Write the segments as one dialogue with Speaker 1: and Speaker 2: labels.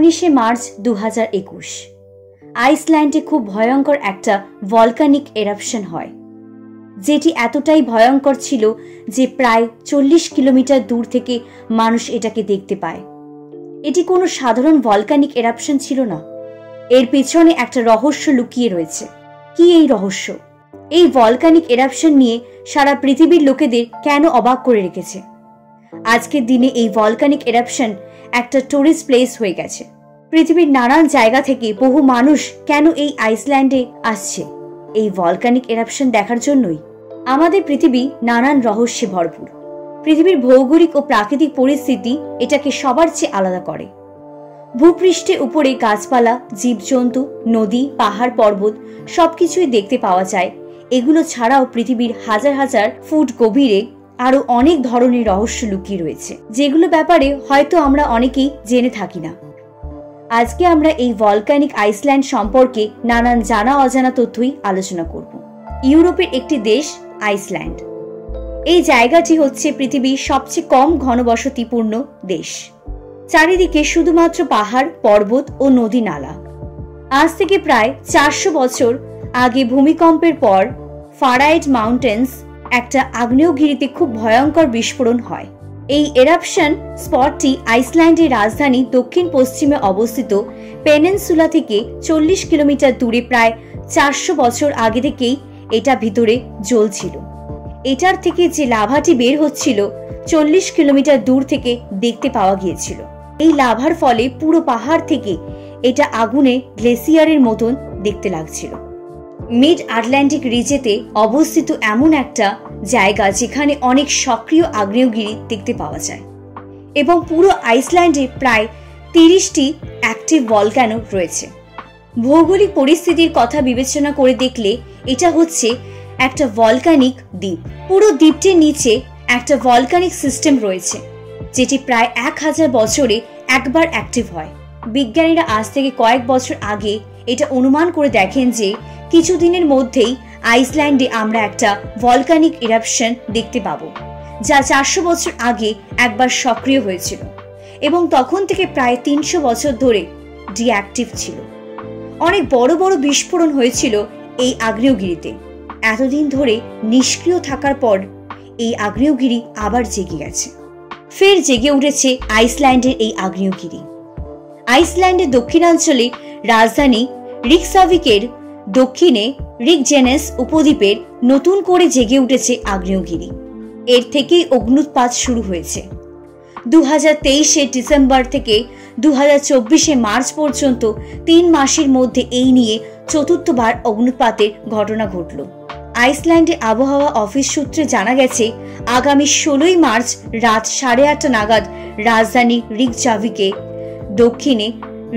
Speaker 1: 19 March 2021 আইসল্যান্ডে খুব ভয়ঙ্কর একটা ভলকানিক এরাপশন হয়, যেটি এতটাই ভয়ঙ্কর ছিল যে প্রায় 40 কিলোমিটার দূর থেকে মানুষ এটাকে দেখতে পায়। এটি কোনো সাধারণ ভলকানিক এরাপশন ছিল না, এর পেছনে একটা রহস্য লুকিয়ে রয়েছে। কি এই রহস্য? এই ভলকানিক এরাপশন নিয়ে সারা পৃথিবীর লোকেদের কেন অবাক করে রেখেছে? আজকের দিনে এই ভলকানিক এরাপশন একটা টুরিস্ট প্লেস হয়ে গেছে। পৃথিবীর নানান জায়গা থেকে বহু মানুষ কেন এই আইসল্যান্ডে আসছে? এই ভলকানিক এরাপশন দেখার জন্যই। আমাদের পৃথিবী নানান রহস্যে ভরপুর। পৃথিবীর ভৌগোলিক ও প্রাকৃতিক পরিস্থিতি এটাকে সবার চেয়ে আলাদা করে। ভূপৃষ্ঠের উপরে গাছপালা, জীবজন্তু, নদী, পাহাড়, পর্বত সবকিছুই দেখতে পাওয়া যায়। এগুলো ছাড়াও পৃথিবীর হাজার হাজার ফুট গভীরে আরো অনেক ধরনের রহস্য লুকিয়ে রয়েছে, যেগুলো ব্যাপারে হয়তো আমরা অনেকেই জেনে থাকি না। আজকে আমরা এই ভলকানিক আইসল্যান্ড সম্পর্কে নানান জানা অজানা তথ্যই আলোচনা করব। ইউরোপের একটি দেশ আইসল্যান্ড। এই জায়গাটি হচ্ছে পৃথিবীর সবচেয়ে কম ঘনবসতিপূর্ণ দেশ। চারিদিকে শুধুমাত্র পাহাড়, পর্বত ও নদী নালা। আজ থেকে প্রায় 400 বছর আগে ভূমিকম্পের পর ফারাইড মাউন্টেন্স একটা আগ্নেয়গিরিতে খুব ভয়ঙ্কর বিস্ফোরণ হয়। এই এরাপশন স্পটটি আইসল্যান্ডের রাজধানী দক্ষিণ পশ্চিমে অবস্থিত পেনিনসুলা থেকে 40 কিলোমিটার দূরে। প্রায় 400 বছর আগে থেকেই এটা ভিতরে জ্বলছিল। এটার থেকে যে লাভাটি বের হচ্ছিল 40 কিলোমিটার দূর থেকে দেখতে পাওয়া গিয়েছিল। এই লাভার ফলে পুরো পাহাড় থেকে এটা আগুনে গ্লেসিয়ারের মতন দেখতে লাগছিল। মিড আটলান্টিক রিজেতে অবস্থিত এমন একটা জায়গা যেখানে অনেক সক্রিয় আগ্নেয়গিরি দেখতে পাওয়া যায়, এবং পুরো আইসল্যান্ডে প্রায় 30টি অ্যাক্টিভ ভলক্যানো রয়েছে। ভৌগোলিক পরিস্থিতির কথা বিবেচনা করে দেখলে এটা হচ্ছে একটা ভলকানিক দ্বীপ। পুরো দ্বীপটির নিচে একটা ভলকানিক সিস্টেম রয়েছে, যেটি প্রায় 1000 বছরে একবার অ্যাক্টিভ হয়। বিজ্ঞানীরা আজ থেকে কয়েক বছর আগে এটা অনুমান করে দেখেন যে কিছুদিনের মধ্যেই আইসল্যান্ডে আমরা একটা ভলকানিক ইরাপশন দেখতে পাবো, যা 400 বছর আগে একবার সক্রিয় হয়েছিল এবং তখন থেকে প্রায় 300 বছর ধরে ডিঅ্যাক্টিভ ছিল। অনেক বড় বড় বিস্ফোরণ হয়েছিল এই আগ্নেয়গিরিতে। এতদিন ধরে নিষ্ক্রিয় থাকার পর এই আগ্নেয়গিরি আবার জেগে গেছে। ফের জেগে উঠেছে আইসল্যান্ডের এই আগ্নেয়গিরি। আইসল্যান্ডের দক্ষিণাঞ্চলে রাজধানী রিকসাভিকের দক্ষিণে রিকজেনেস উপদ্বীপের নতুন করে জেগে উঠেছে আগ্নেয়গিরি। এর থেকেই অগ্নুৎপাত শুরু হয়েছে। 2023 ডিসেম্বর থেকে 2024 মার্চ পর্যন্ত 3 মাসের মধ্যে এই নিয়ে চতুর্থবার অগ্নুৎপাতের ঘটনা ঘটল। আইসল্যান্ডের আবহাওয়া অফিস সূত্রে জানা গেছে, আগামী 16 মার্চ রাত 8:30 নাগাদ রাজধানী রিকজাভিকে দক্ষিণে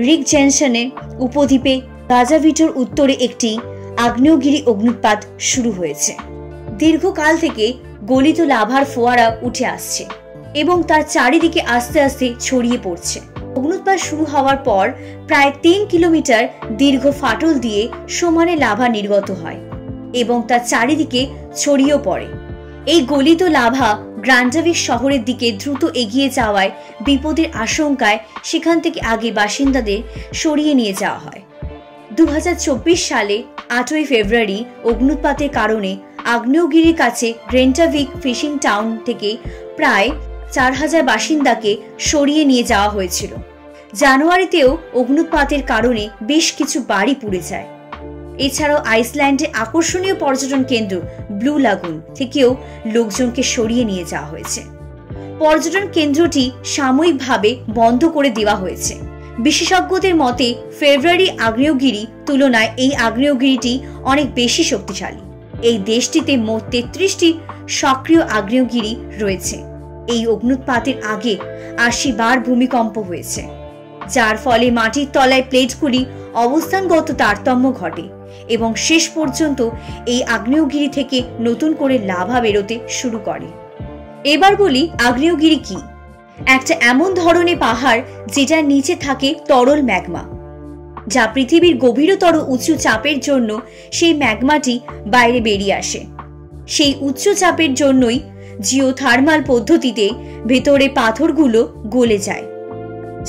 Speaker 1: রিকজেনশনের উপদ্বীপে গাজাভিটোর উত্তরে একটি আগ্নেয়গিরি অগ্নুৎপাত শুরু হয়েছে। দীর্ঘকাল থেকে গলিত লাভার ফোয়ারা উঠে আসছে এবং তার চারিদিকে আস্তে আস্তে ছড়িয়ে পড়ছে। অগ্নুৎপাত শুরু হওয়ার পর প্রায় 3 কিলোমিটার দীর্ঘ ফাটল দিয়ে সমানে লাভা নির্গত হয় এবং তার চারিদিকে ছড়িয়ে পড়ে। এই গলিত লাভা গ্রান্ডাভিক শহরের দিকে দ্রুত এগিয়ে যাওয়ায় বিপদের আশঙ্কায় সেখান থেকে আগে বাসিন্দাদের সরিয়ে নিয়ে যাওয়া হয়। 2024 সালে 8 ফেব্রুয়ারি অগ্নুৎপাতের কারণে আগ্নেয়গিরির কাছে গ্রেন্টাভিক ফিশিং টাউন থেকে প্রায় 4000 বাসিন্দাকে সরিয়ে নিয়ে যাওয়া হয়েছিল। জানুয়ারিতেও অগ্নুৎপাতের কারণে বেশ কিছু বাড়ি পুড়ে যায়। এছাড়াও আইসল্যান্ডে আকর্ষণীয় পর্যটন কেন্দ্র ব্লু লাগুন থেকেও লোকজনকে সরিয়ে নিয়ে যাওয়া হয়েছে। পর্যটন কেন্দ্রটি সাময়িকভাবে বন্ধ করে দেওয়া হয়েছে। বিশেষজ্ঞদের মতে ফেব্রুয়ারি আগ্নেয়গিরি তুলনায় এই আগ্নেয়গিরিটি অনেক বেশি শক্তিশালী। এই দেশটিতে মোট 33টি সক্রিয় আগ্নেয়গিরি রয়েছে। এই অগ্নুৎপাতের আগে 80 বার ভূমিকম্প হয়েছে, যার ফলে মাটির তলায় প্লেটগুলি অবস্থানগত তারতম্য ঘটে এবং শেষ পর্যন্ত এই আগ্নেয়গিরি থেকে নতুন করে লাভা বেরোতে শুরু করে। এবার বলি আগ্নেয়গিরি কি। একটা এমন ধরনের পাহাড় যেটার নিচে থাকে তরল ম্যাগমা, যা পৃথিবীর গভীরতর উঁচু চাপের জন্য সেই ম্যাগমাটি বাইরে বেরিয়ে আসে। সেই উচ্চ চাপের জন্যই জিওথার্মাল পদ্ধতিতে ভেতরে পাথরগুলো গলে যায়।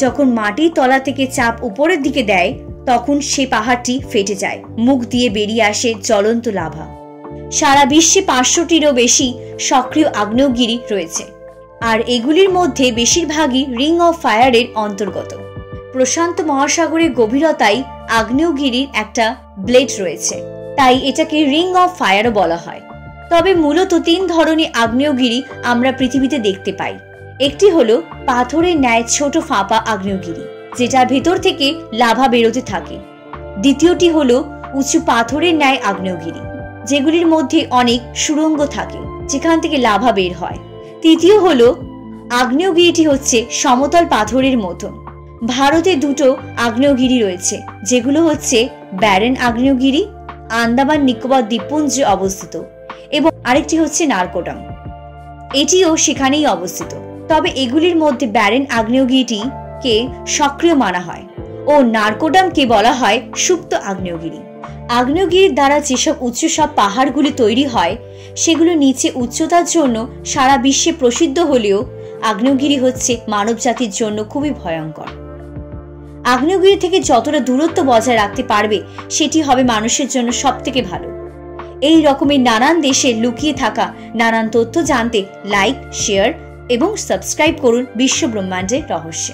Speaker 1: যখন মাটির তলা থেকে চাপ উপরের দিকে দেয় তখন সে পাহাড়টি ফেটে যায়, মুখ দিয়ে বেরিয়ে আসে জ্বলন্ত লাভা। সারা বিশ্বে 500টিরও বেশি সক্রিয় আগ্নেয়গিরি রয়েছে, আর এগুলির মধ্যে বেশিরভাগই রিং অফ ফায়ারের অন্তর্গত। প্রশান্ত মহাসাগরের গভীরতায় আগ্নেয়গিরির একটা ব্লেড রয়েছে, তাই এটাকে রিং অফ ফায়ারও বলা হয়। তবে মূলত 3 ধরনের আগ্নেয়গিরি আমরা পৃথিবীতে দেখতে পাই। একটি হলো পাথরের ন্যায় ছোট ফাঁপা আগ্নেয়গিরি, যেটার ভেতর থেকে লাভা বেরোতে থাকে। দ্বিতীয়টি হলো উঁচু পাথরের ন্যায় আগ্নেয়গিরি, যেগুলির মধ্যে অনেক সুড়ঙ্গ থাকে যেখান থেকে লাভা বের হয়। তৃতীয় হলো আগ্নেয়গিরিটি হচ্ছে সমতল পাথরের মতন। ভারতে 2টো আগ্নেয়গিরি রয়েছে, যেগুলো হচ্ছে ব্যারেন আগ্নেয়গিরি, আন্দামান নিকোবর দ্বীপপুঞ্জে অবস্থিত, এবং আরেকটি হচ্ছে নারকোডাম, এটিও সেখানেই অবস্থিত। তবে এগুলির মধ্যে ব্যারেন আগ্নেয়গিরিটিকে সক্রিয় মানা হয় ও নারকোডামকে বলা হয় সুপ্ত আগ্নেয়গিরি। আগ্নেয়গিরির দ্বারা যেসব উচ্চ সব পাহাড়গুলি তৈরি হয় সেগুলো নিচে উচ্চতার জন্য সারা বিশ্বে প্রসিদ্ধ হলেও আগ্নেয়গিরি হচ্ছে মানবজাতির জন্য খুবই ভয়ঙ্কর। আগ্নেয়গিরি থেকে যতটা দূরত্ব বজায় রাখতে পারবে সেটি হবে মানুষের জন্য সবথেকে ভালো। এই রকমের নানান দেশে লুকিয়ে থাকা নানান তথ্য জানতে লাইক, শেয়ার এবং সাবস্ক্রাইব করুন বিশ্ব ব্রহ্মাণ্ডের রহস্যে।